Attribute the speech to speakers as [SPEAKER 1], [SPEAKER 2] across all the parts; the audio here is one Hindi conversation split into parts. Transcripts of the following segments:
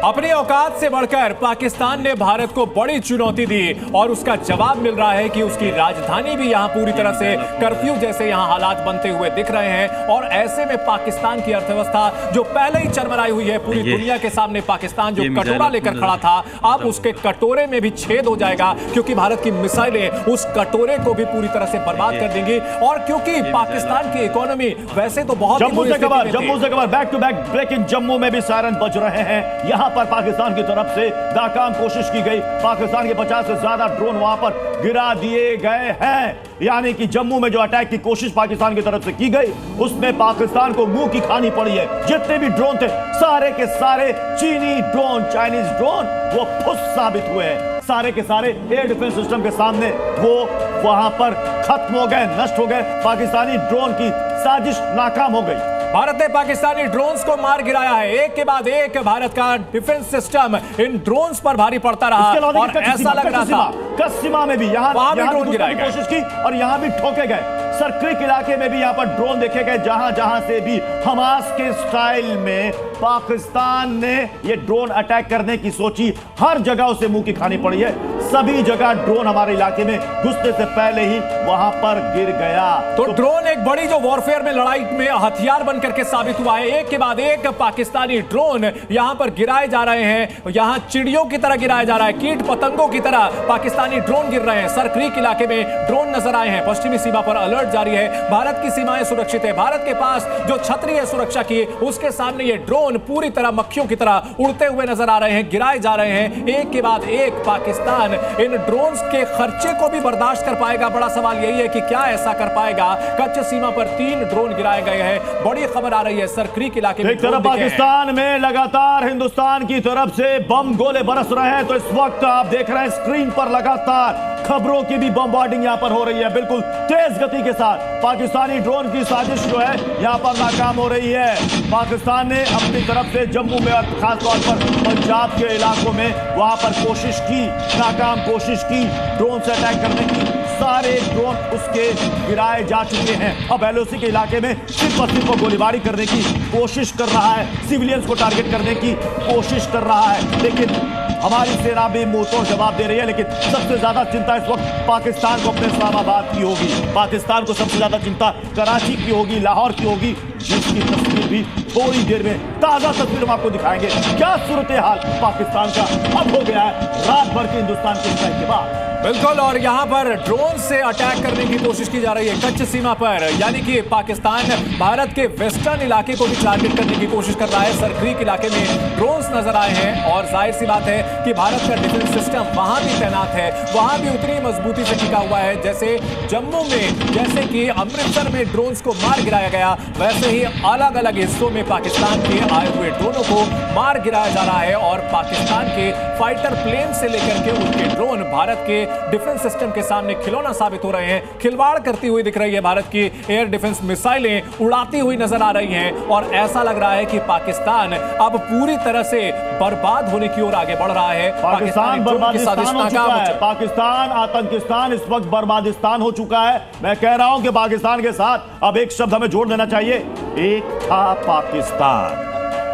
[SPEAKER 1] अपनी औकात से बढ़कर पाकिस्तान ने भारत को बड़ी चुनौती दी और उसका जवाब मिल रहा है कि उसकी राजधानी भी यहां पूरी तरह से कर्फ्यू जैसे यहां हालात बनते हुए दिख रहे हैं। और ऐसे में पाकिस्तान की अर्थव्यवस्था जो पहले ही चरमराई हुई है, पूरी दुनिया के सामने पाकिस्तान जो कटोरा लेकर खड़ा था, अब उसके कटोरे में भी छेद हो जाएगा, क्योंकि भारत की मिसाइलें उस कटोरे को भी पूरी तरह से बर्बाद कर देंगी। और क्योंकि पाकिस्तान की इकोनॉमी वैसे तो बहुत
[SPEAKER 2] जम्मू से खबर back to back breaking. Jammu में भी सायरन बज रहे हैं। यहां पर पाकिस्तान की तरफ से नाकाम कोशिश की गई। पाकिस्तान के 50 से ज्यादा ड्रोन वहां पर गिरा दिए गए हैं। यानी कि जम्मू में जो अटैक की कोशिश पाकिस्तान की तरफ से की गई, उसमें पाकिस्तान को मुंह की खानी पड़ी है। जितने भी ड्रोन थे सारे के सारे चीनी ड्रोन, चाइनीज ड्रोन, वो फुस साबित हुए हैं। सारे के सारे एयर डिफेंस सिस्टम के सामने वो वहां पर खत्म हो गए, नष्ट हो गए। पाकिस्तानी ड्रोन की साजिश नाकाम हो गई।
[SPEAKER 1] भारत ने पाकिस्तानी ड्रोन्स को मार गिराया है। एक के बाद एक भारत का डिफेंस सिस्टम इन ड्रोन्स पर भारी पड़ता रहा और ऐसा लग रहा था
[SPEAKER 2] कच्छ सीमा में भी यहां भी ड्रोन गिराने की कोशिश की और यहां भी ठोके गए। सरक्रिक इलाके में भी यहां पर ड्रोन देखे गए, जहां जहां से भी हमास के स्टाइल में पाकिस्तान ने ये ड्रोन अटैक करने की सोची, हर जगह उसे मुंह की खानी पड़ी है। सभी जगह ड्रोन हमारे इलाके में घुसने से पहले ही वहां पर गिर गया।
[SPEAKER 1] तो ड्रोन एक बड़ी जो वॉरफेयर में, लड़ाई में हथियार बनकर के साबित हुआ है। एक के बाद एक पाकिस्तानी ड्रोन यहां पर गिराए जा रहे हैं। यहां चिड़ियों की तरह गिराया जा रहा है, कीट पतंगों की तरह पाकिस्तानी ड्रोन गिर रहे हैं। सरक्रिक इलाके में ड्रोन नजर आए हैं। पश्चिमी सीमा पर अलर्ट जारी है। भारत की सीमाएं सुरक्षित है। भारत के पास जो छतरी है सुरक्षा की, उसके सामने ये ड्रोन पूरी तरह मक्खियों की तरह उड़ते हुए नजर आ रहे हैं, गिराए जा रहे हैं। एक के बाद एक पाकिस्तान इन ड्रोन्स के खर्चे को भी बर्दाश्त कर पाएगा। बड़ा सवाल यही है कि क्या ऐसा कर पाएगा। कच्छ सीमा पर 3 ड्रोन गिराए गए हैं। बड़ी खबर आ रही है सरक्रिक इलाके में।
[SPEAKER 2] एक तरफ पाकिस्तान में लगातार हिंदुस्तान की तरफ से बम गोले बरस रहे हैं, तो इस वक्त आप देख रहे हैं स्क्रीन पर लगातार खबरों की भी बमबार्डिंग यहां पर हो रही है, बिल्कुल तेज गति के साथ। पाकिस्तानी ड्रोन की साजिश जो है यहां पर नाकाम हो रही है। पाकिस्तान ने अपनी तरफ से जम्मू में और खासतौर पर पंजाब के इलाकों में वहां पर कोशिश की, नाकाम कोशिश की ड्रोन से अटैक करने की। सारे ड्रोन उसके गिराए जा चुके हैं। अब एलओसी के इलाके में सिर्फ और सिर्फ गोलीबारी करने की कोशिश कर रहा है, सिविलियंस को टारगेट करने की कोशिश कर रहा है। लेकिन हमारी सेना भी मुंहतोड़ जवाब दे रही है। लेकिन सबसे ज्यादा चिंता इस वक्त पाकिस्तान को अपने इस्लामाबाद की होगी। पाकिस्तान को सबसे ज्यादा चिंता कराची की होगी, लाहौर की होगी, जिसकी तस्वीर भी थोड़ी देर में, ताजा तस्वीर हम आपको दिखाएंगे। क्या सूरत हाल पाकिस्तान का अब हो गया है रात भर के हिंदुस्तान के स्ट्राइक के बाद।
[SPEAKER 1] बिल्कुल, और यहां पर ड्रोन से अटैक करने की कोशिश की जा रही है कच्छ सीमा पर। यानी कि पाकिस्तान भारत के वेस्टर्न इलाके को भी टारगेट करने की कोशिश कर रहा है। सरक्रिक इलाके में ड्रोन्स नजर आए हैं और जाहिर सी बात है कि भारत का डिफेंस सिस्टम वहां भी तैनात है, वहां भी उतनी मजबूती से टिका हुआ है जैसे जम्मू में, जैसे कि अमृतसर में ड्रोन्स को मार गिराया गया, वैसे ही अलग अलग हिस्सों में पाकिस्तान के आए हुए ड्रोनों को मार गिराया जा रहा है। और पाकिस्तान के फाइटर प्लेन से लेकर के उनके ड्रोन भारत के डिफेंस सिस्टम के सामने खिलौना साबित हो रहे हैं। खिलवाड़ करती हुई दिख रही है भारत की एयर डिफेंस मिसाइलें उड़ाती हुई नजर आ रही हैं। और ऐसा लग रहा है कि पाकिस्तान अब पूरी तरह से बर्बाद होने की ओर आगे बढ़ रहा है।
[SPEAKER 2] पाकिस्तान बर्बादिस्तान हो चुका है। पाकिस्तान आतंकिस्तान इस वक्त बर्बादिस्तान हो चुका है। मैं कह रहा हूं कि पाकिस्तान के साथ अब एक शब्द हमें जोड़ देना चाहिए, एक था पाकिस्तान,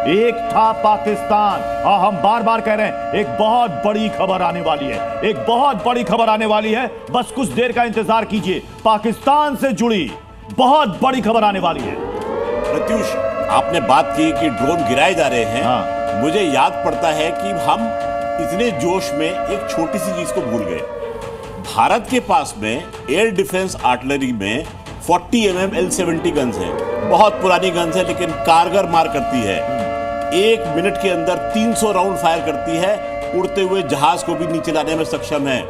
[SPEAKER 2] एक था पाकिस्तान। और हम बार बार कह रहे हैं एक बहुत बड़ी खबर आने वाली है, एक बहुत बड़ी खबर आने वाली है। बस कुछ देर का इंतजार कीजिए, पाकिस्तान से जुड़ी बहुत बड़ी खबर आने वाली है।
[SPEAKER 3] प्रत्युष, आपने बात की कि ड्रोन गिराए जा रहे हैं।
[SPEAKER 2] हाँ।
[SPEAKER 3] मुझे याद पड़ता है कि हम इतने जोश में एक छोटी सी चीज को भूल गए। भारत के पास में एयर डिफेंस आर्टिलरी में 40 mm L70 गन्स हैं। बहुत पुरानी गन्स है, लेकिन कारगर मार करती है। 1 मिनट के अंदर 300 राउंड फायर करती है, उड़ते हुए जहाज को भी नीचे लाने में सक्षम है।